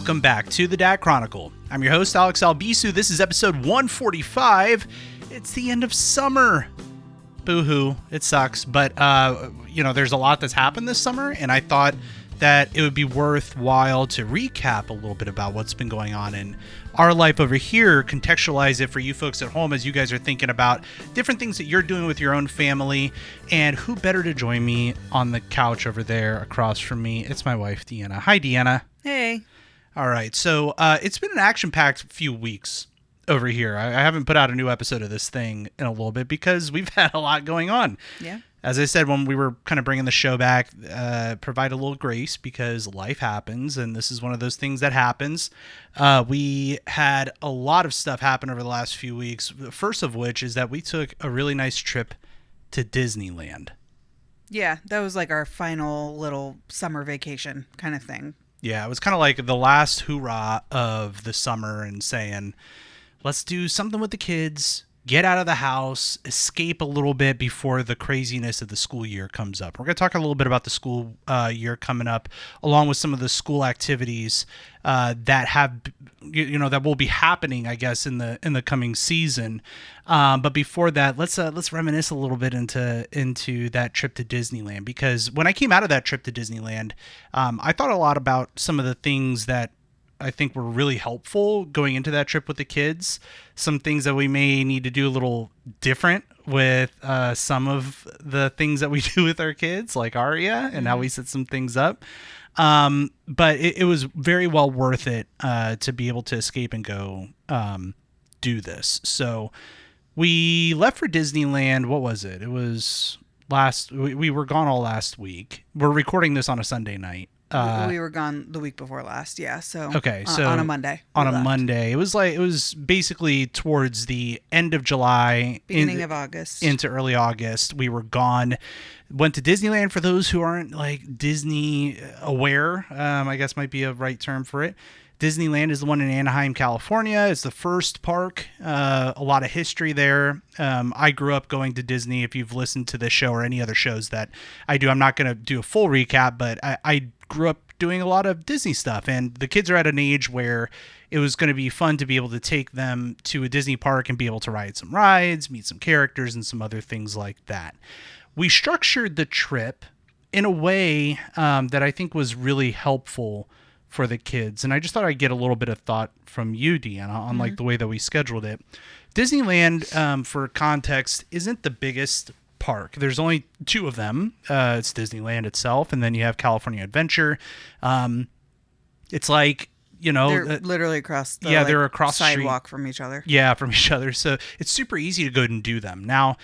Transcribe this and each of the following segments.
Welcome back to the Dad Chronicle. I'm your host, Alex Albisu. This is episode 145. It's the end of summer. Boo-hoo. It sucks. But, there's a lot that's happened this summer, and I thought that it would be worthwhile to recap a little bit about what's been going on in our life over here, contextualize it for you folks at home as you guys are thinking about different things that you're doing with your own family. And who better to join me on the couch over there across from me? It's my wife, Deanna. Hi, Deanna. Hey. All right. So it's been an action-packed few weeks over here. I haven't put out a new episode of this thing in a little bit because we've had a lot going on. Yeah. As I said, when we were kind of bringing the show back, provide a little grace because life happens, and this is one of those things that happens. We had a lot of stuff happen over the last few weeks, the first of which is that we took a really nice trip to Disneyland. Yeah, that was like our final little summer vacation kind of thing. Yeah, it was kind of like the last hoorah of the summer and saying, let's do something with the kids. Get out of the house, escape a little bit before the craziness of the school year comes up. We're going to talk a little bit about the school year coming up, along with some of the school activities that have, that will be happening, I guess, in the coming season. But before that, let's reminisce a little bit into that trip to Disneyland, because when I came out of that trip to Disneyland, I thought a lot about some of the things that I think were really helpful going into that trip with the kids. Some things that we may need to do a little different with some of the things that we do with our kids, like Aria, and how we set some things up. But it was very well worth it to be able to escape and go do this. So we left for Disneyland. What was it? It was we were gone all last week. We're recording this on a Sunday night. We were gone the week before last, yeah. So okay, so on a Monday. Monday, it was basically towards the end of July, beginning of August, into early August. We were gone. Went to Disneyland. For those who aren't like Disney aware, I guess might be a right term for it. Disneyland is the one in Anaheim, California. It's the first park. A lot of history there. I grew up going to Disney. If you've listened to this show or any other shows that I do, I'm not going to do a full recap, but I grew up doing a lot of Disney stuff, and the kids are at an age where it was going to be fun to be able to take them to a Disney park and be able to ride some rides, meet some characters, and some other things like that. We structured the trip in a way that I think was really helpful for the kids, and I just thought I'd get a little bit of thought from you, Deanna, on like the way that we scheduled it. Disneyland, for context, isn't the biggest park. There's only two of them. It's Disneyland itself, and then you have California Adventure. It's like, they're literally across the they're across the sidewalk street from each other. Yeah, from each other. So it's super easy to go and do them. Now,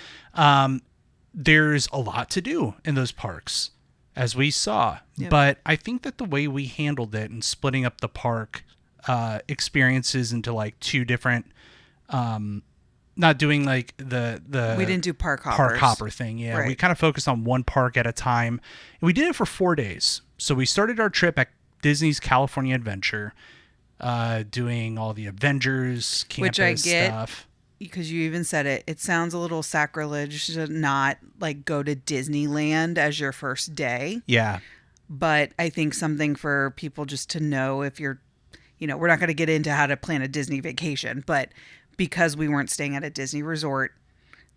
there's a lot to do in those parks, as we saw. Yep. But I think that the way we handled it and splitting up the park experiences into like two different not doing like the we didn't do park hopper thing. Yeah, right. We kind of focused on one park at a time, and we did it for 4 days. So we started our trip at Disney's California Adventure, doing all the Avengers campus which I get, stuff. Because you even said it. It sounds a little sacrilege to not like go to Disneyland as your first day. Yeah, but I think something for people just to know, if you're, we're not going to get into how to plan a Disney vacation, but because we weren't staying at a Disney resort,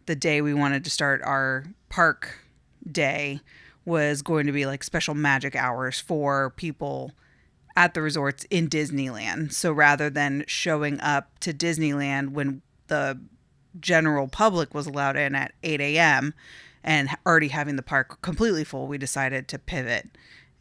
the day we wanted to start our park day was going to be like special magic hours for people at the resorts in Disneyland. So rather than showing up to Disneyland when the general public was allowed in at 8 a.m. and already having the park completely full, we decided to pivot,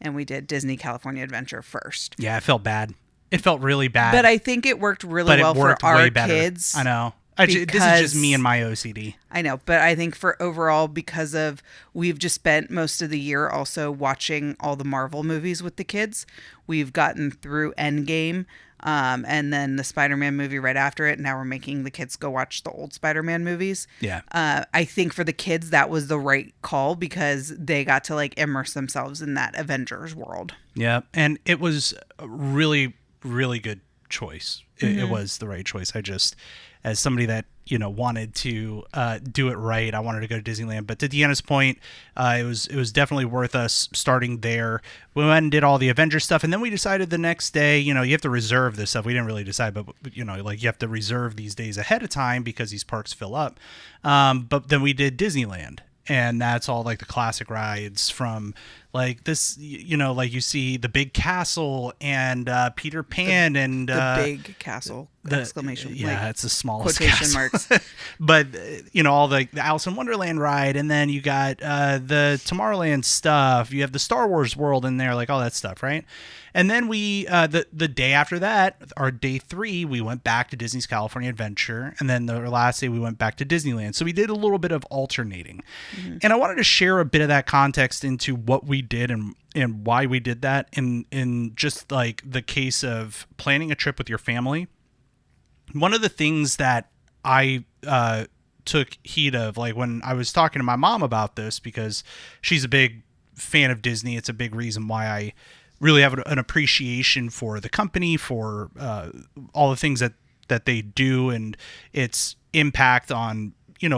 and we did Disney California Adventure first. Yeah, it felt bad. It felt really bad. But I think it worked really well for our kids. I know. This is just me and my OCD. I know. But I think for overall, because of we've just spent most of the year also watching all the Marvel movies with the kids. We've gotten through Endgame and then the Spider-Man movie right after it. Now we're making the kids go watch the old Spider-Man movies. Yeah. I think for the kids, that was the right call because they got to like immerse themselves in that Avengers world. Yeah. And it was really, really good choice. It was the right choice. I just, as somebody that, wanted to do it right, I wanted to go to Disneyland. But to Deanna's point, it was definitely worth us starting there. We went and did all the Avengers stuff, and then we decided the next day, you have to reserve this stuff. We didn't really decide, but you have to reserve these days ahead of time because these parks fill up. But then we did Disneyland. And that's all like the classic rides from like this, like you see the big castle and Peter Pan and the big castle exclamation. Yeah, like, it's the smallest quotation castle. marks. But all the Alice in Wonderland ride, and then you got the Tomorrowland stuff. You have the Star Wars world in there, like all that stuff, right? And then we the day after that, our day 3, we went back to Disney's California Adventure, and then the last day we went back to Disneyland. So we did a little bit of alternating, and I wanted to share a bit of that context into what we did and why we did that in just like the case of planning a trip with your family. One of the things that I took heed of, like when I was talking to my mom about this, because she's a big fan of Disney, it's a big reason why I really have an appreciation for the company, for all the things that they do and its impact on,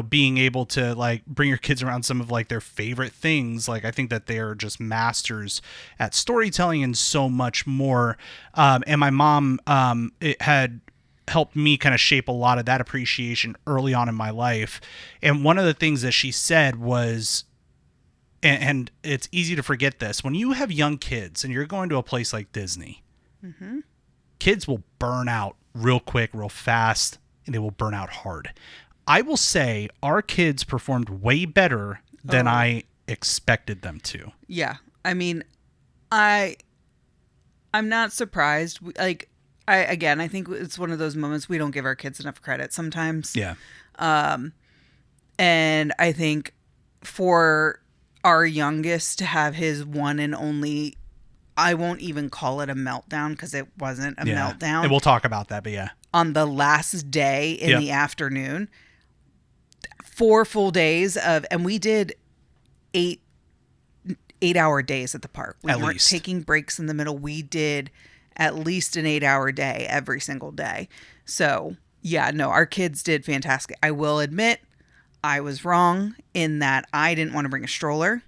being able to like bring your kids around some of like their favorite things. Like I think that they are just masters at storytelling and so much more. And my mom, it had helped me kind of shape a lot of that appreciation early on in my life. And one of the things that she said was, and it's easy to forget this, when you have young kids and you're going to a place like Disney, kids will burn out real quick, real fast, and they will burn out hard. I will say our kids performed way better than I expected them to. Yeah. I mean, I'm not surprised. Like, I think it's one of those moments we don't give our kids enough credit sometimes. Yeah. And I think for our youngest to have his one and only, I won't even call it a meltdown because it wasn't a meltdown. And we'll talk about that, but yeah. On the last day in the afternoon, 4 full days and we did 8-hour days at the park. We weren't taking breaks in the middle. We did at least an 8-hour day every single day. So yeah, no, our kids did fantastic. I will admit I was wrong in that I didn't want to bring a stroller.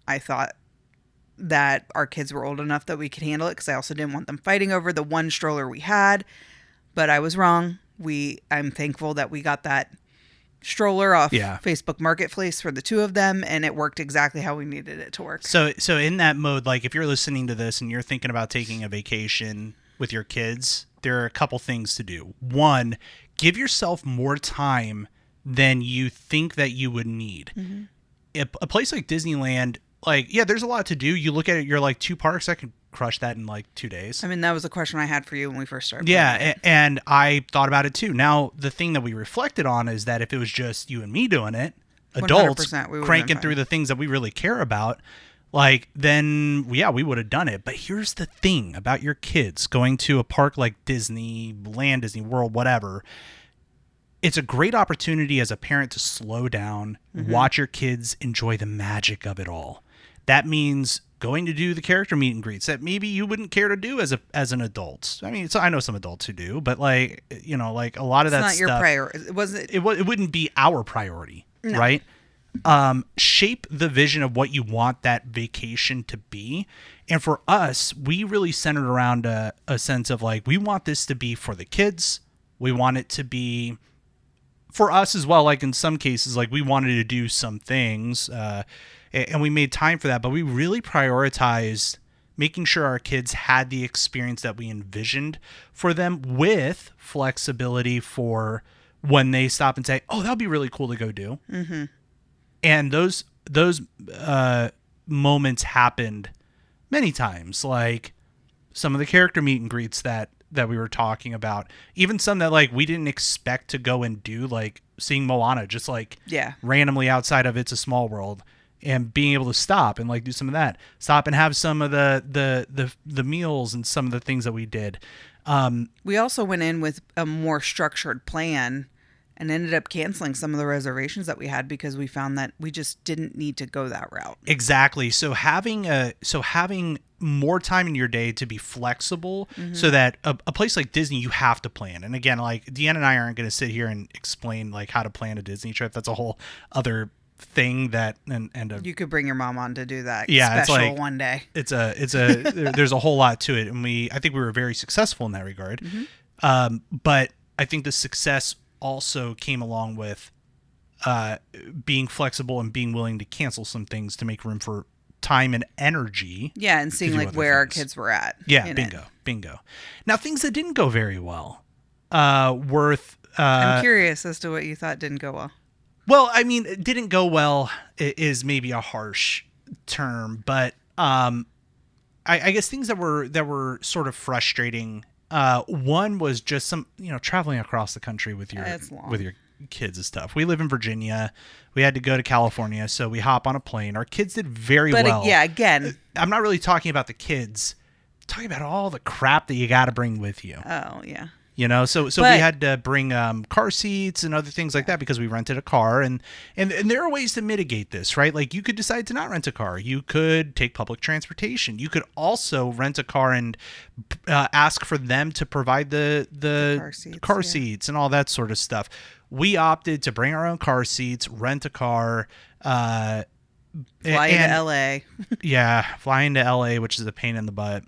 I thought that our kids were old enough that we could handle it because I also didn't want them fighting over the one stroller we had. But I was wrong. I'm thankful that we got that stroller off Facebook Marketplace for the 2 of them, and it worked exactly how we needed it to work. So in that mode, like if you're listening to this and you're thinking about taking a vacation with your kids, there are a couple things to do. One, give yourself more time than you think that you would need. A place like Disneyland, like, yeah, there's a lot to do. You look at it, you're like 2 parks, I could crush that in like 2 days. I mean, that was a question I had for you when we first started. Yeah, and I thought about it too. Now, the thing that we reflected on is that if it was just you and me doing it, adults cranking through the things that we really care about, like, then, yeah, we would have done it. But here's the thing about your kids going to a park like Disneyland, Disney World, whatever. It's a great opportunity as a parent to slow down, watch your kids enjoy the magic of it all. That means going to do the character meet and greets that maybe you wouldn't care to do as an adult. I mean, I know some adults who do, but like, like a lot of that stuff. It's not your priority. It wouldn't be our priority, right? Shape the vision of what you want that vacation to be. And for us, we really centered around a sense of like, we want this to be for the kids. We want it to be for us as well. Like in some cases, like we wanted to do some things, and we made time for that, but we really prioritized making sure our kids had the experience that we envisioned for them, with flexibility for when they stop and say, oh, that'll be really cool to go do. And those moments happened many times, like some of the character meet and greets that we were talking about, even some that like we didn't expect to go and do, like seeing Moana just like randomly outside of It's a Small World, and being able to stop and like do some of that, stop and have some of the meals and some of the things that we did. We also went in with a more structured plan and ended up canceling some of the reservations that we had because we found that we just didn't need to go that route. Exactly. So having more time in your day to be flexible, so that a place like Disney, you have to plan. And again, like Deanna and I aren't going to sit here and explain like how to plan a Disney trip. That's a whole other thing that You could bring your mom on to do that Yeah, special it's like, one day. there's a whole lot to it, and I think we were very successful in that regard. But I think the success also came along with being flexible and being willing to cancel some things to make room for time and energy. Yeah, and seeing like where our kids were at. Yeah, bingo. Now, things that didn't go very well. I'm curious as to what you thought didn't go well. Well, I mean, it didn't go well is maybe a harsh term, but I guess things that were sort of frustrating. One was just traveling across the country with your kids and stuff. We live in Virginia. We had to go to California, so we hop on a plane. Our kids did very well. But yeah, again, I'm not really talking about the kids. I'm talking about all the crap that you got to bring with you. Oh yeah. So we had to bring car seats and other things like that because we rented a car, and there are ways to mitigate this, right? Like you could decide to not rent a car. You could take public transportation. You could also rent a car and ask for them to provide the car seats and all that sort of stuff. We opted to bring our own car seats, rent a car, fly to LA. Yeah, flying to LA, which is a pain in the butt.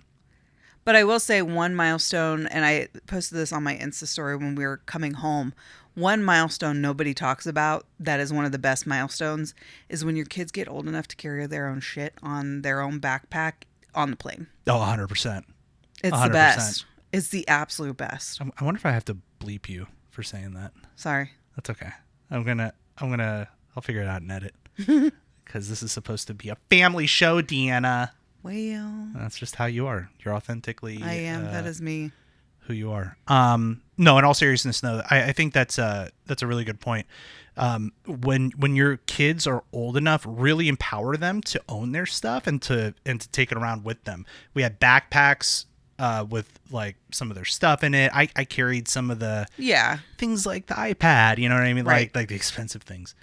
But I will say one milestone, and I posted this on my Insta story when we were coming home. One milestone nobody talks about that is one of the best milestones is when your kids get old enough to carry their own shit on their own backpack on the plane. Oh, 100%. It's 100%. The best. It's the absolute best. I wonder if I have to bleep you for saying that. Sorry. That's okay. I'll figure it out and edit. Because this is supposed to be a family show, Deanna. Well, that's just how you are. You're authentically. I am. That is me. Who you are. No, in all seriousness, no. I think that's a really good point. When your kids are old enough, really empower them to own their stuff and to take it around with them. We had backpacks with like some of their stuff in it. I carried some of the things like the iPad. You know what I mean? Right. Like the expensive things.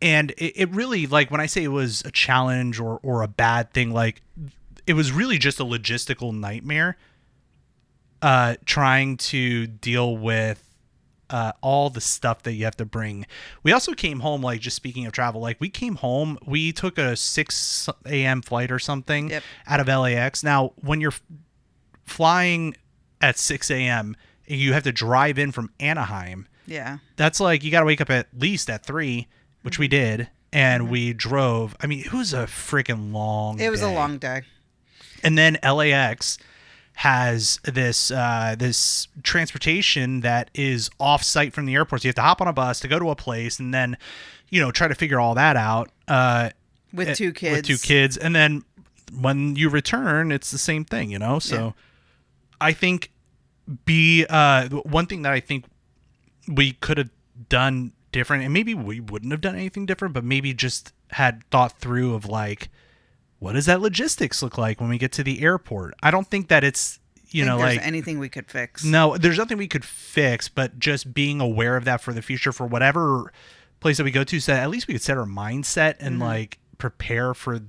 And it really, like, when I say it was a challenge or a bad thing, like, it was really just a logistical nightmare trying to deal with all the stuff that you have to bring. We also came home, like, just speaking of travel, like, we came home, we took a 6 a.m. flight or something out of LAX. Now, when you're flying at 6 a.m., you have to drive in from Anaheim. Yeah. That's like, you got to wake up at least at 3, which we did, and we drove. I mean, it was a freaking long day. It was a long day. And then LAX has this transportation that is off-site from the airport. So you have to hop on a bus to go to a place and then, try to figure all that out. With 2 kids. With 2 kids. And then when you return, it's the same thing, So I think one thing that I think we could have done different, and maybe we wouldn't have done anything different, but maybe just had thought through of like, what does that logistics look like when we get to the airport? I don't think that it's there's anything we could fix. No, there's nothing we could fix, but just being aware of that for the future for whatever place that we go to, so that at least we could set our mindset and like prepare for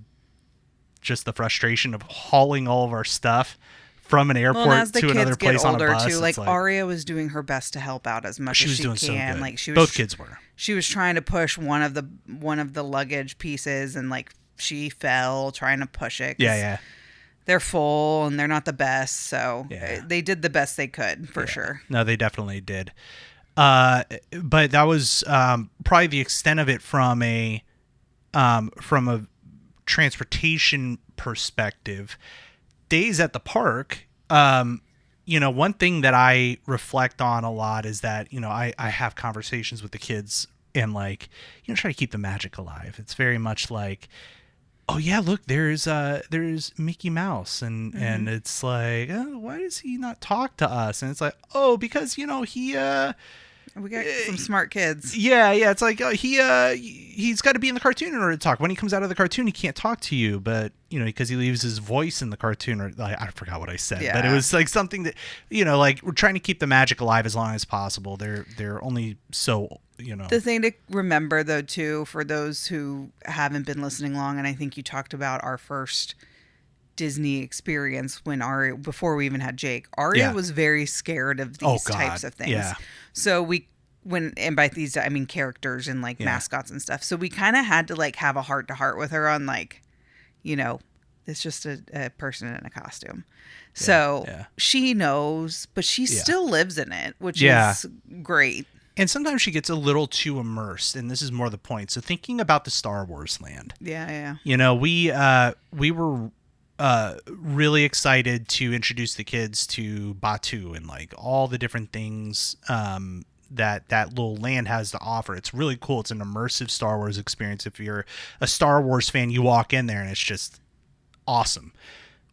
just the frustration of hauling all of our stuff from an airport to another place on a bus. Too, like Aria was doing her best to help out as much as she can. So good. Like both kids were. She was trying to push one of the luggage pieces, and like she fell trying to push it. Yeah. They're full and they're not the best, so they did the best they could for sure. No, they definitely did. But that was probably the extent of it from a transportation perspective. Days at the park, one thing that I reflect on a lot is that, I have conversations with the kids and like, try to keep the magic alive. It's very much like, oh yeah, look, there's Mickey Mouse and it's like, oh, why does he not talk to us? And it's like, oh, because, he We got some smart kids. Yeah, it's like he's got to be in the cartoon in order to talk. When he comes out of the cartoon, he can't talk to you, but because he leaves his voice in the cartoon. Or I forgot what I said, but it was like something that like we're trying to keep the magic alive as long as possible. They're only so. The thing to remember, though, too, for those who haven't been listening long, and I think you talked about our first Disney experience when before we even had Jake, Aria was very scared of these types of things. Yeah. So and by these I mean characters and like mascots and stuff. So we kind of had to like have a heart to heart with her on like, it's just a person in a costume. So she knows, but she still lives in it, which is great. And sometimes she gets a little too immersed, and this is more the point. So thinking about the Star Wars land. Yeah. We were really excited to introduce the kids to Batu and like all the different things that little land has to offer. It's really cool. It's an immersive Star Wars experience. If you're a Star Wars fan, you walk in there and it's just awesome.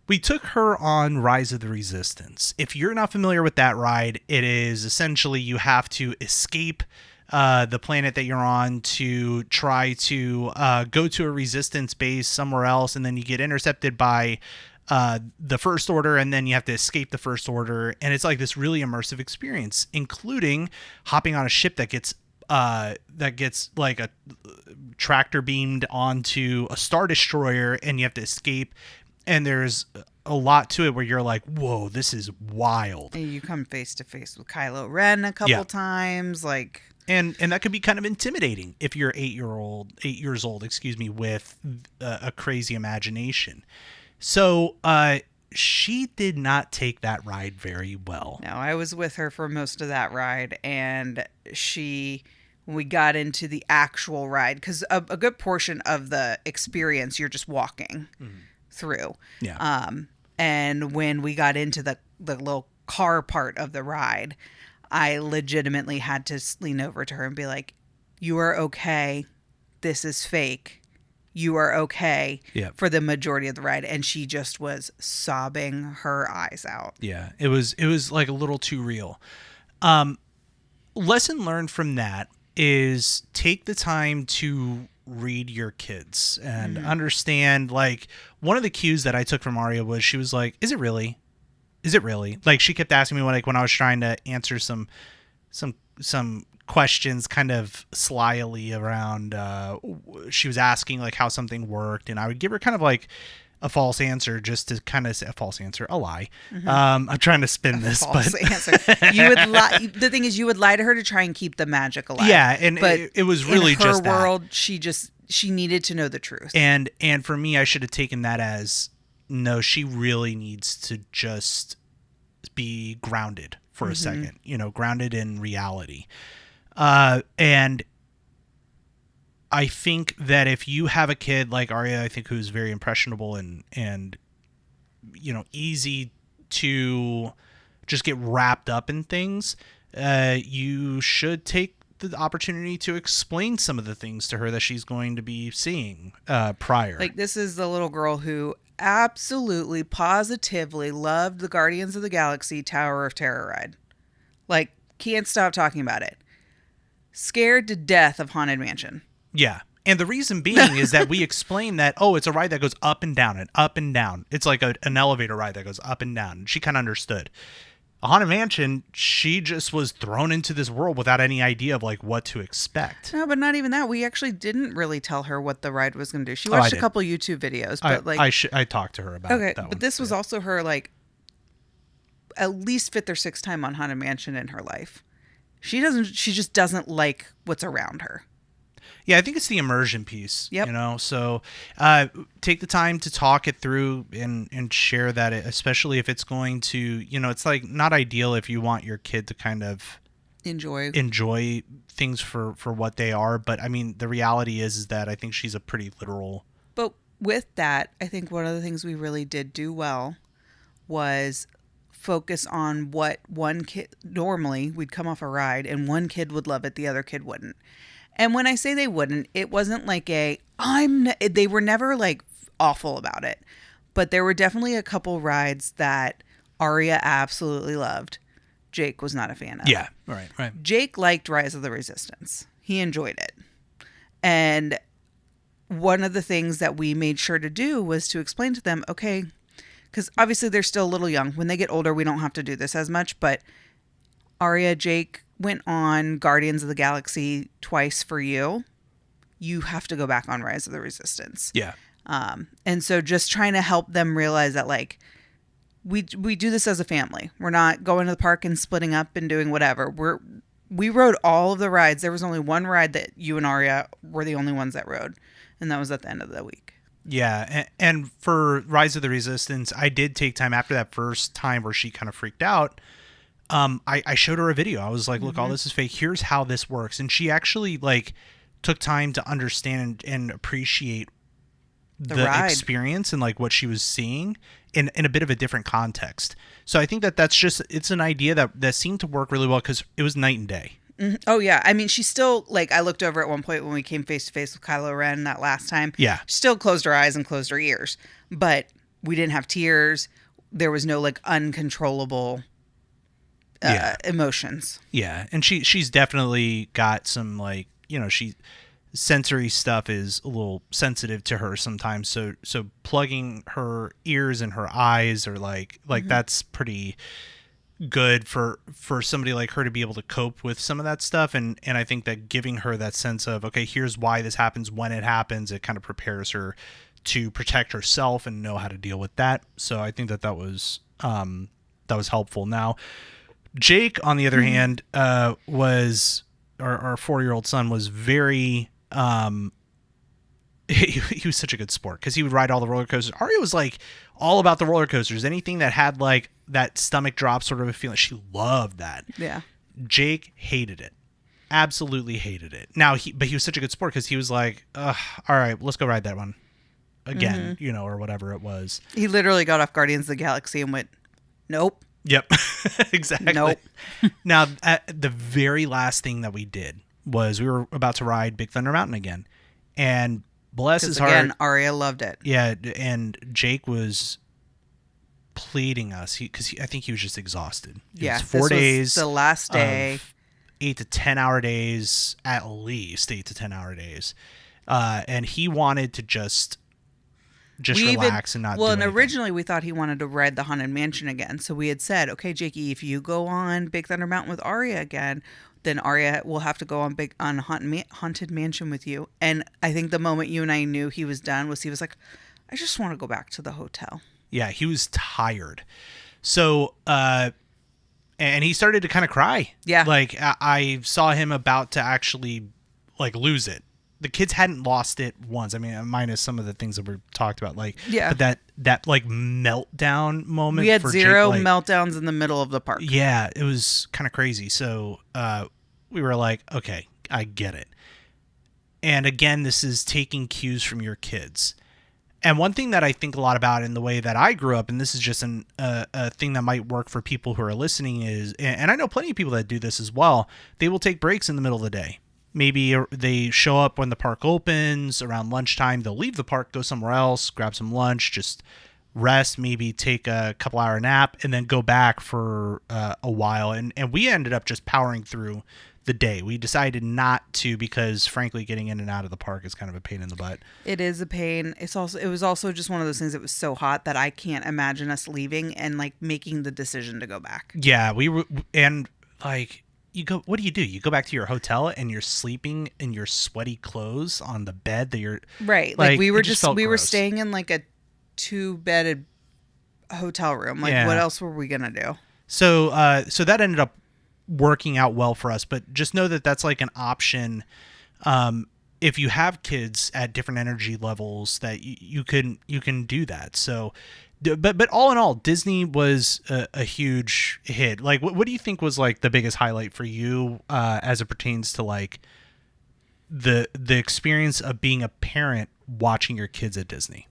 We took her on Rise of the Resistance. If you're not familiar with that ride, it is essentially you have to escape the planet that you're on to try to go to a resistance base somewhere else, and then you get intercepted by the First Order, and then you have to escape the First Order, and it's like this really immersive experience, including hopping on a ship that gets like a tractor beamed onto a Star Destroyer, and you have to escape. And there's a lot to it where you're like, whoa, this is wild. And you come face to face with Kylo Ren a couple times, like. And that could be kind of intimidating if you're 8 years old, with a crazy imagination. So she did not take that ride very well. No, I was with her for most of that ride, and when we got into the actual ride, because a good portion of the experience you're just walking through. Yeah. And when we got into the little car part of the ride, I legitimately had to lean over to her and be like, "You are okay. This is fake. You are okay." For the majority of the ride. And she just was sobbing her eyes out. Yeah. It was like a little too real. Lesson learned from that is take the time to read your kids and understand. Like, one of the cues that I took from Aria was she was like, is it really? Like, she kept asking me when I was trying to answer some questions kind of slyly around, she was asking like how something worked, and I would give her kind of like a false answer just to kind of say a lie. I'm trying to spin this, false but answer. You would lie. The thing is, you would lie to her to try and keep the magic alive. Yeah, and but it was really in her just world. That. She needed to know the truth. And for me, I should have taken that as no. She really needs to just be grounded for a second. Grounded in reality. And I think that if you have a kid like Aria, I think who's very impressionable and easy to just get wrapped up in things, you should take the opportunity to explain some of the things to her that she's going to be seeing prior. Like, this is the little girl who absolutely, positively loved the Guardians of the Galaxy Tower of Terror ride. Like, can't stop talking about it. Scared to death of Haunted Mansion. Yeah. And the reason being is that we explain that, it's a ride that goes up and down and up and down. It's like an elevator ride that goes up and down. She kind of understood. A Haunted Mansion, she just was thrown into this world without any idea of like what to expect. No, but not even that. We actually didn't really tell her what the ride was going to do. She watched a couple YouTube videos, but I talked to her about that one. But this was also her like at least 5th or 6th time on Haunted Mansion in her life. She just doesn't like what's around her. Yeah, I think it's the immersion piece. Yep. So take the time to talk it through and share that, especially if it's going to, it's like not ideal if you want your kid to kind of enjoy things for what they are. But I mean, the reality is that I think she's a pretty literal. But with that, I think one of the things we really did do well was focus on what one kid, normally we'd come off a ride and one kid would love it, the other kid wouldn't. And when I say they wouldn't, it wasn't like they were never like awful about it, but there were definitely a couple rides that Aria absolutely loved. Jake was not a fan of. Yeah, right. Jake liked Rise of the Resistance. He enjoyed it. And one of the things that we made sure to do was to explain to them, okay, because obviously they're still a little young. When they get older, we don't have to do this as much. But Arya, Jake went on Guardians of the Galaxy twice for you. You have to go back on Rise of the Resistance. Yeah. And so just trying to help them realize that, like, we do this as a family. We're not going to the park and splitting up and doing whatever. We rode all of the rides. There was only one ride that you and Arya were the only ones that rode, and that was at the end of the week. Yeah, and for Rise of the Resistance, I did take time after that first time where she kind of freaked out. I showed her a video. I was like, look, all this is fake. Here's how this works. And she actually, like, took time to understand and appreciate the experience and, like, what she was seeing in a bit of a different context. So I think that's just, it's an idea that seemed to work really well because it was night and day. Mm-hmm. Oh, yeah. I mean, she still, like, I looked over at one point when we came face to face with Kylo Ren that last time. Yeah. She still closed her eyes and closed her ears. But we didn't have tears. There was no, like, uncontrollable emotions. Yeah. And she's definitely got some, like, you know, sensory stuff is a little sensitive to her sometimes. So plugging her ears and her eyes are like that's pretty good for somebody like her to be able to cope with some of that stuff. And I think that giving her that sense of, okay, here's why this happens when it happens, it kind of prepares her to protect herself and know how to deal with that. So I think that was helpful. Now, Jake, on the other hand, was our 4-year-old son was very he was such a good sport because he would ride all the roller coasters. Arya was like all about the roller coasters. Anything that had like that stomach drop sort of a feeling, she loved that. Yeah. Jake hated it. Absolutely hated it. Now but he was such a good sport because he was like, all right, let's go ride that one again, you know, or whatever it was. He literally got off Guardians of the Galaxy and went, nope. Yep. Exactly. Nope. Now, the very last thing that we did was we were about to ride Big Thunder Mountain again. And bless his heart. Again, Arya loved it. Yeah. And Jake was pleading us because I think he was just exhausted. It was 4 days. The last day. 8 to 10 hour days, at least 8 to 10 hour days. And he wanted to just relax and not do anything. Originally we thought he wanted to ride the Haunted Mansion again. So we had said, okay, Jakey, if you go on Big Thunder Mountain with Arya again, then Arya will have to go on Haunted Mansion with you. And I think the moment you and I knew he was done was he was like, I just want to go back to the hotel. Yeah, he was tired. So, and he started to kind of cry. Yeah. Like, I saw him about to actually, like, lose it. The kids hadn't lost it once. I mean, minus some of the things that were talked about, like, yeah. But that like meltdown moment. We had for zero Jake, meltdowns in the middle of the park. Yeah, it was kind of crazy. So we were like, okay, I get it. And again, this is taking cues from your kids. And one thing that I think a lot about in the way that I grew up, and this is just a thing that might work for people who are listening, is, and I know plenty of people that do this as well, they will take breaks in the middle of the day. Maybe they show up when the park opens around lunchtime. They'll leave the park, go somewhere else, grab some lunch, just rest, maybe take a couple hour nap, and then go back for a while. And we ended up just powering through the day. We decided not to because, frankly, getting in and out of the park is kind of a pain in the butt. It is a pain. It was also just one of those things that was so hot that I can't imagine us leaving and like making the decision to go back. Yeah, we were, and like, you go, what do? You go back to your hotel and you're sleeping in your sweaty clothes on the bed that you're right. Like we were were staying in like a 2-bedded hotel room. Like, what else were we gonna do? So that ended up working out well for us, but just know that that's like an option. If you have kids at different energy levels, that you can do that. So, but all in all, Disney was a huge hit. Like, what do you think was like the biggest highlight for you as it pertains to like the experience of being a parent watching your kids at Disney?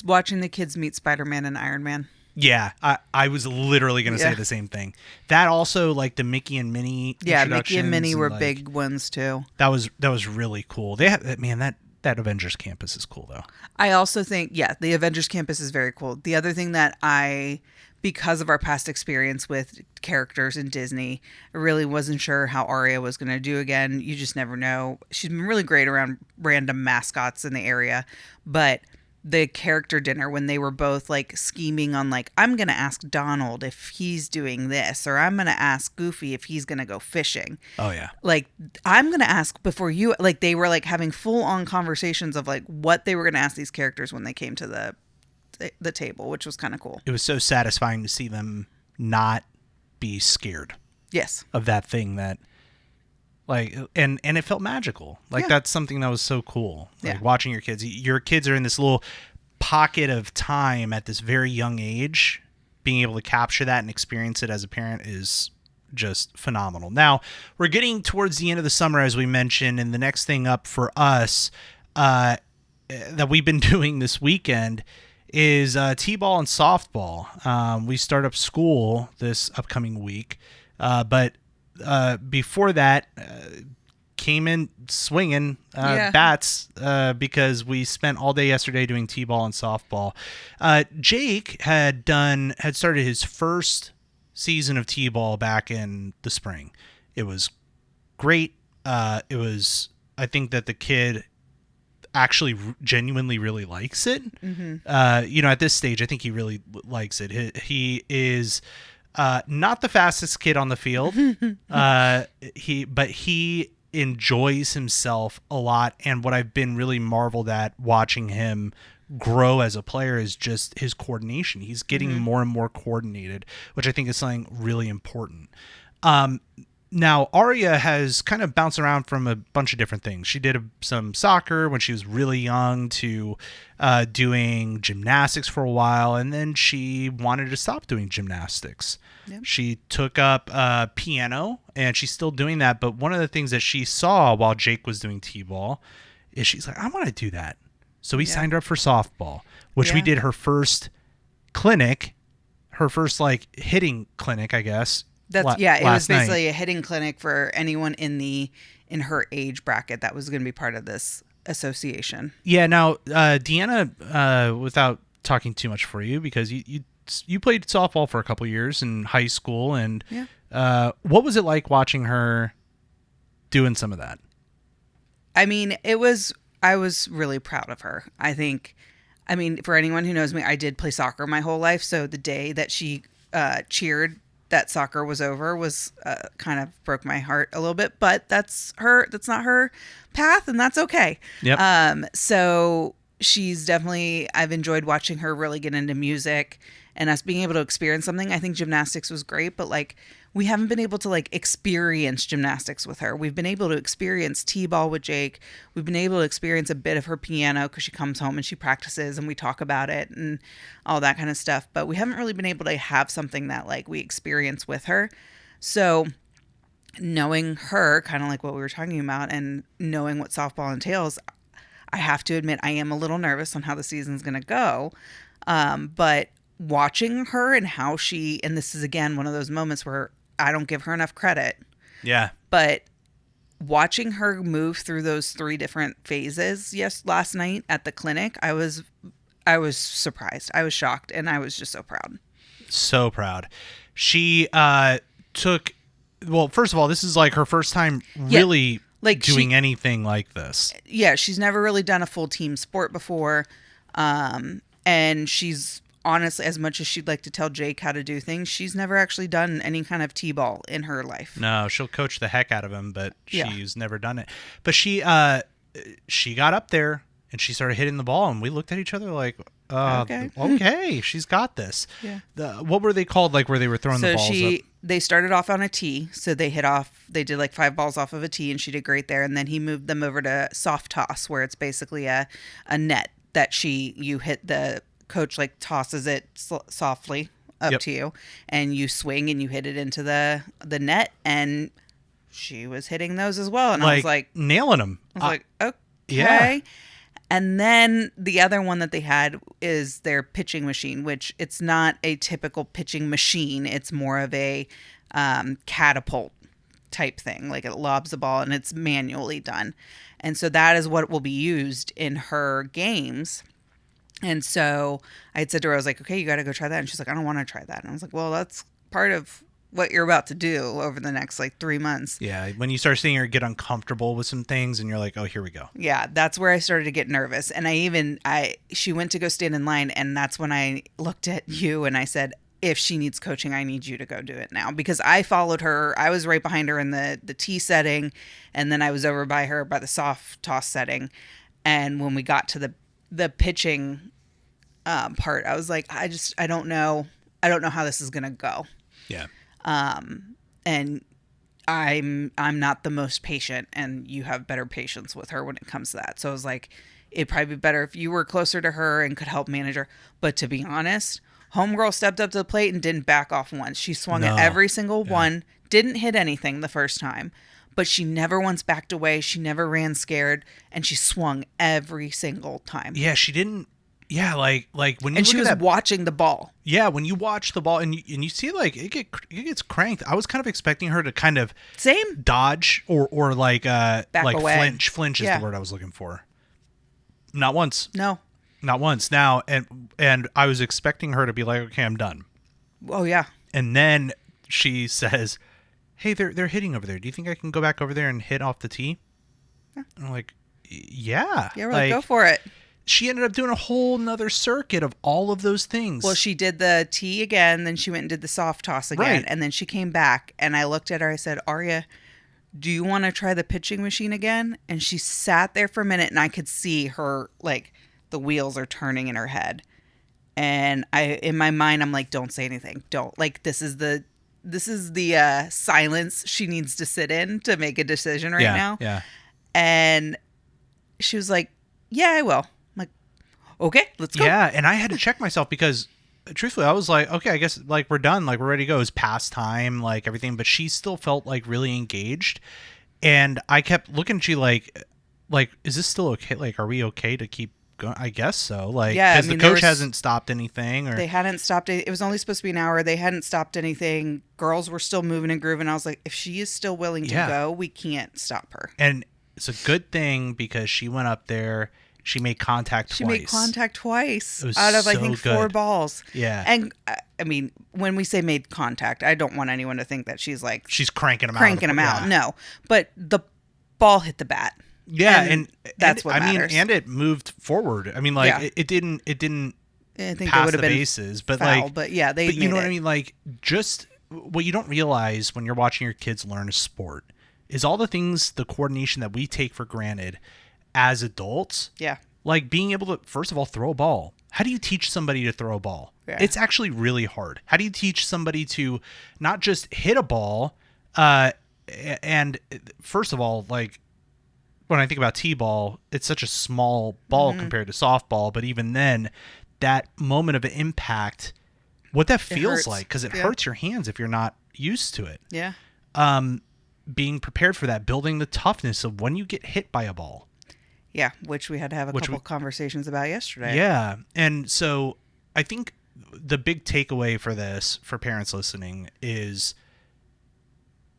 Watching the kids meet Spider-Man and Iron Man. Yeah, I was literally going to say the same thing. That also, like the Mickey and Minnie. Yeah, Mickey and Minnie were like, big ones too. That was really cool. They have, man, that Avengers campus is cool though. I also think, the Avengers campus is very cool. The other thing that I because of our past experience with characters in Disney, I really wasn't sure how Aria was going to do again. You just never know. She's been really great around random mascots in the area, but the character dinner when they were both like scheming on like, I'm going to ask Donald if he's doing this, or I'm going to ask Goofy if he's going to go fishing. Oh yeah. Like, I'm going to ask before you, like they were like having full on conversations of like what they were going to ask these characters when they came to the table, which was kind of cool. It was so satisfying to see them not be scared. Yes. Of that thing that like and it felt magical. Like that's something that was so cool. Like watching your kids are in this little pocket of time at this very young age. Being able to capture that and experience it as a parent is just phenomenal. Now, we're getting towards the end of the summer, as we mentioned, and the next thing up for us that we've been doing this weekend is t-ball and softball. We start up school this upcoming week, but before that, came in swinging bats because we spent all day yesterday doing t-ball and softball. Jake had started his first season of t-ball back in the spring. It was great. I think that the kid actually genuinely really likes it. At this stage, I think he really likes it. He is not the fastest kid on the field. He enjoys himself a lot. And what I've been really marveled at watching him grow as a player is just his coordination. He's getting more and more coordinated, which I think is something really important. Now, Aria has kind of bounced around from a bunch of different things. She did some soccer when she was really young to doing gymnastics for a while, and then she wanted to stop doing gymnastics. Yep. She took up piano, and she's still doing that. But one of the things that she saw while Jake was doing t-ball is she's like, I want to do that. So we signed her up for softball, which we did her first clinic, her first like hitting clinic, I guess. It was basically a hitting clinic for anyone in her age bracket that was going to be part of this association. Yeah. Now, Deanna, without talking too much for you, because you played softball for a couple years in high school, and what was it like watching her doing some of that? I mean, I was really proud of her. For anyone who knows me, I did play soccer my whole life. So the day that she cheered that soccer was over was kind of broke my heart a little bit, but that's not her path, and that's okay. Yep. So she's definitely, I've enjoyed watching her really get into music and us being able to experience something. I think gymnastics was great, but like we haven't been able to like experience gymnastics with her. We've been able to experience t-ball with Jake. We've been able to experience a bit of her piano because she comes home and she practices and we talk about it and all that kind of stuff. But we haven't really been able to have something that like we experience with her. So knowing her, kind of like what we were talking about, and knowing what softball entails, I have to admit I am a little nervous on how the season's going to go. But watching her and how and this is again one of those moments where I don't give her enough credit. Yeah. But watching her move through those 3 different phases last night at the clinic, I was surprised. I was shocked, and I was just so proud. So proud. She first of all, this is like her first time really doing anything like this. Yeah, she's never really done a full team sport before. And she's honestly, as much as she'd like to tell Jake how to do things, she's never actually done any kind of t-ball in her life. No, she'll coach the heck out of him, but she's never done it. But she got up there and she started hitting the ball, and we looked at each other like, okay, she's got this. Yeah. What were they called? Like where they were throwing the balls up? They started off on a tee, so they did like 5 balls off of a tee, and she did great there. And then he moved them over to soft toss, where it's basically a net that you hit, the coach like tosses it softly up to you, and you swing and you hit it into the net, and she was hitting those as well. And I was like nailing them. I was like, okay. Yeah. And then the other one that they had is their pitching machine, which it's not a typical pitching machine. It's more of a catapult type thing. Like it lobs the ball and it's manually done. And so that is what will be used in her games. And so I had said to her, I was like, okay, you got to go try that. And she's like, I don't want to try that. And I was like, well, that's part of what you're about to do over the next like 3 months. Yeah, when you start seeing her get uncomfortable with some things, and you're like, oh, here we go. Yeah, that's where I started to get nervous. And she went to go stand in line, and that's when I looked at you and I said, if she needs coaching, I need you to go do it now, because I followed her. I was right behind her in the tee setting, and then I was over by her by the soft toss setting. And when we got to the pitching part, I was like, I don't know how this is gonna go. Yeah. And I'm not the most patient, and you have better patience with her when it comes to that. So I was like, it'd probably be better if you were closer to her and could help manage her. But to be honest, homegirl stepped up to the plate and didn't back off once. She swung at every single one, didn't hit anything the first time, but she never once backed away. She never ran scared, and she swung every single time. Yeah, she didn't. Yeah, like when you and she look was at that, watching the ball. yeah, when you watch the ball and you see like it gets cranked. I was kind of expecting her to kind of Same. dodge or like like away. flinch is Yeah. the word I was looking for. Not once. No. Not once. Now and I was expecting her to be like, okay, I'm done. Oh yeah. And then she says, hey, they're hitting over there. Do you think I can go back over there and hit off the tee? And I'm like, yeah. Yeah, we're like, go for it. She ended up doing a whole nother circuit of all of those things. Well, she did the tee again, then she went and did the soft toss again, Right. and then she came back, and I looked at her, I said, Arya, do you want to try the pitching machine again? And she sat there for a minute, and I could see her, like, the wheels are turning in her head. And in my mind, I'm like, don't say anything. Don't. Like, this is the silence she needs to sit in to make a decision now. Yeah. And she was like, yeah, I will. I'm like, okay, let's go. Yeah, and I had to check myself because truthfully, I was like, okay, I guess like we're done, like we're ready to go. It's past time, like everything, but she still felt like really engaged. And I kept looking at you like, is this still okay? Like, are we okay to keep going? I guess so. Like, Yeah, because the coach hasn't stopped anything, or they hadn't stopped it. It was only supposed to be an hour. They hadn't stopped anything. Girls were still moving and grooving. I was like, if she is still willing to go, we can't stop her. And it's a good thing because she went up there. She made contact twice. She made contact twice It was out of, I so think, good. 4 balls. Yeah. And, I mean, when we say made contact, I don't want anyone to think that she's like... She's cranking them out. Yeah. No. But the ball hit the bat. Yeah, and that's what matters. matters. And it moved forward. I mean, like, it didn't I think pass it would the have been bases. But, foul, like... But, yeah, they But you know what I it. mean? Like, just... What you don't realize when you're watching your kids learn a sport is all the things, the coordination that we take for granted as adults. Yeah. Like being able to, first of all, throw a ball. How do you teach somebody to throw a ball? Yeah. It's actually really hard. How do you teach somebody to not just hit a ball? And first of all, like when I think about t-ball, it's such a small ball compared to softball. But even then, that moment of impact, what that feels like, because it hurts your hands if you're not used to it. Yeah. Being prepared for that, building the toughness of when you get hit by a ball. Yeah, which we had to have a couple conversations about yesterday. Yeah, and so I think the big takeaway for this, for parents listening, is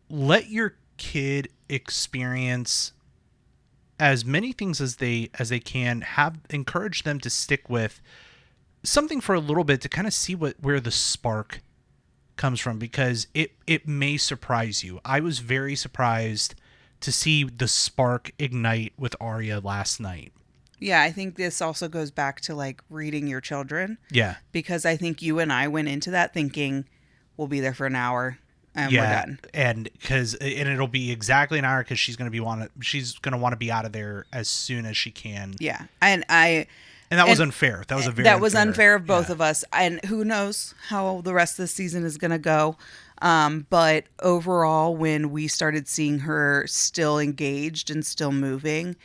let your kid experience as many things as they can. Encourage them to stick with something for a little bit to kind of see where the spark comes from, because it may surprise you. I was very surprised to see the spark ignite with Arya last night. Yeah, I think this also goes back to like reading your children. Yeah. Because I think you and I went into that thinking we'll be there for an hour and we're done. And it'll be exactly an hour because she's going to want to be out of there as soon as she can. Yeah. And that was unfair. That was unfair of both of us. And who knows how the rest of the season is going to go. But overall, when we started seeing her still engaged and still moving,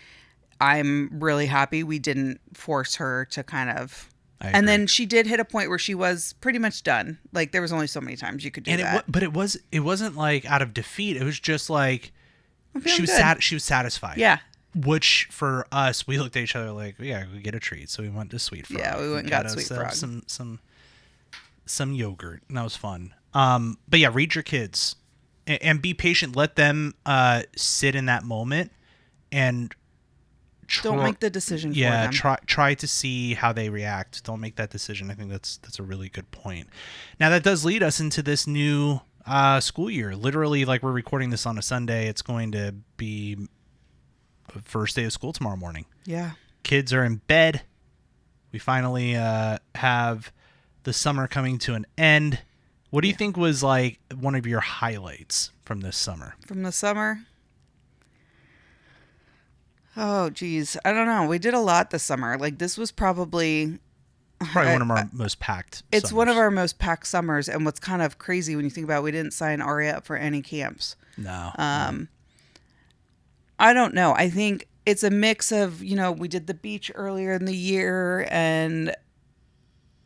I'm really happy we didn't force her to kind of... And then she did hit a point where she was pretty much done. Like, there was only so many times you could do that. But it wasn't like out of defeat. It was just like she was she was satisfied. Yeah. Which for us, we looked at each other like, yeah, we get a treat. So we went to Sweet Frog. Yeah, we went and got Sweet Frog. Some yogurt. And that was fun. But yeah, read your kids and be patient. Let them sit in that moment and Don't make the decision for Yeah, them. try to see how they react. Don't make that decision. I think that's a really good point. Now that does lead us into this new school year. Literally, like, we're recording this on a Sunday. It's going to be the first day of school tomorrow morning. Yeah. Kids are in bed. We finally have the summer coming to an end. What do you think was like one of your highlights from this summer? From the summer? Oh, geez. I don't know. We did a lot this summer. Like, this was probably one of our most packed It's summers. one of our most packed summers. And what's kind of crazy when you think about it, we didn't sign Aria up for any camps. No. I don't know. I think it's a mix of, we did the beach earlier in the year, and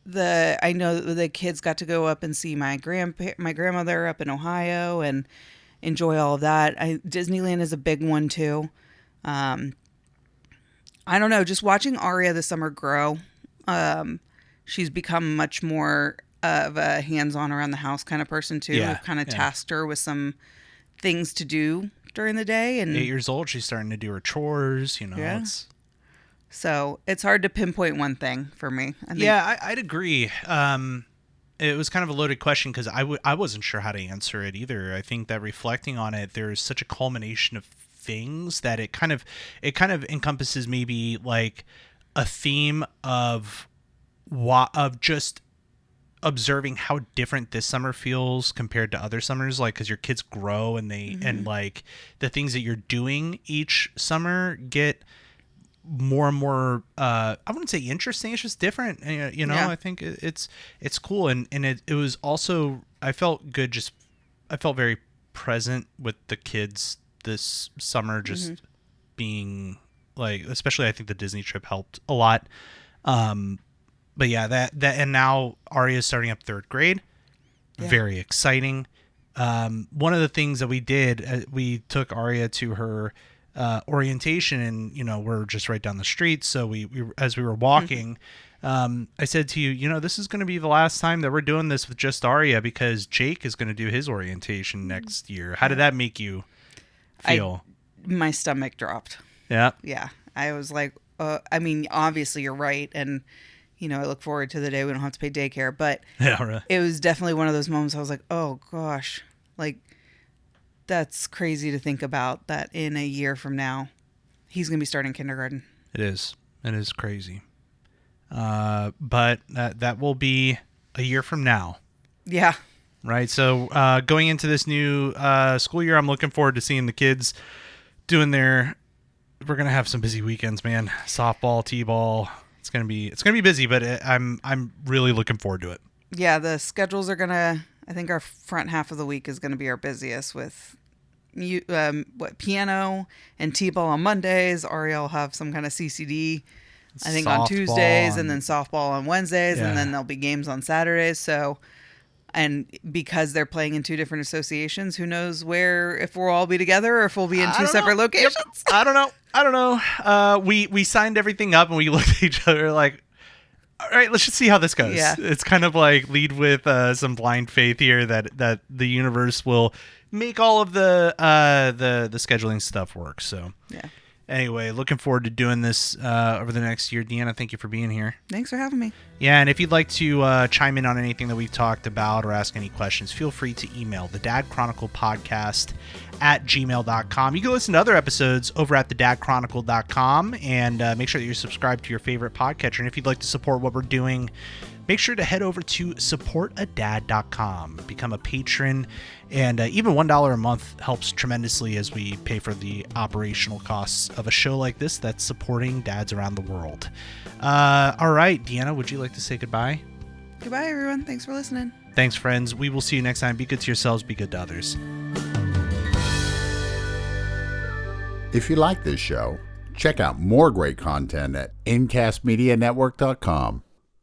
I know that the kids got to go up and see my grandmother up in Ohio and enjoy all of that. Disneyland is a big one too. I don't know, just watching Aria this summer grow. She's become much more of a hands-on around the house kind of person too. Yeah, We've kind of tasked her with some things to do during the day. And 8 years old, she's starting to do her chores, Yeah. So it's hard to pinpoint one thing for me. I think. I'd agree. It was kind of a loaded question because I wasn't sure how to answer it either. I think that reflecting on it, there's such a culmination of things that it kind of encompasses maybe like a theme of just observing how different this summer feels compared to other summers, like, because your kids grow and they and like the things that you're doing each summer get more and more I wouldn't say interesting, it's just different. I think it's cool, and it was also, I felt good, I felt very present with the kids this summer, just being like, especially I think the Disney trip helped a lot. But yeah, that and now Aria is starting up 3rd grade. Yeah. Very exciting. One of the things that we did, we took Aria to her orientation, and we're just right down the street. So we as we were walking, I said to you, this is going to be the last time that we're doing this with just Aria, because Jake is going to do his orientation next year. How did that make you feel? My stomach dropped. Yeah. Yeah. I was like, obviously you're right. And, I look forward to the day we don't have to pay daycare, but really. It was definitely one of those moments I was like, oh gosh, like, that's crazy to think about that in a year from now, he's going to be starting kindergarten. It is crazy. But that will be a year from now. Yeah. Right. So going into this new school year, I'm looking forward to seeing the kids doing we're going to have some busy weekends, man. Softball, t-ball. It's going to be busy, but I'm really looking forward to it. Yeah. The schedules are I think our front half of the week is going to be our busiest with piano and t-ball on Mondays. Aria will have some kind of CCD, I think, on Tuesdays, and then softball on Wednesdays, and then there'll be games on Saturdays. So, and because they're playing in 2 different associations, who knows if we'll all be together or if we'll be in 2 separate locations. Yep. I don't know. We signed everything up and we looked at each other like, all right, let's just see how this goes. Yeah. It's kind of like lead with some blind faith here that the universe will make all of the scheduling stuff work. So yeah. Anyway, looking forward to doing this over the next year. Deanna, thank you for being here. Thanks for having me. Yeah, and if you'd like to chime in on anything that we've talked about or ask any questions, feel free to email the Dad Chronicle podcast at gmail.com. You can listen to other episodes over at thedadchronicle.com, and make sure that you're subscribed to your favorite podcatcher. And if you'd like to support what we're doing, make sure to head over to supportadad.com, become a patron, and even $1 a month helps tremendously as we pay for the operational costs of a show like this that's supporting dads around the world. All right, Deanna, would you like to say goodbye? Goodbye, everyone. Thanks for listening. Thanks, friends. We will see you next time. Be good to yourselves. Be good to others. If you like this show, check out more great content at incastmedianetwork.com.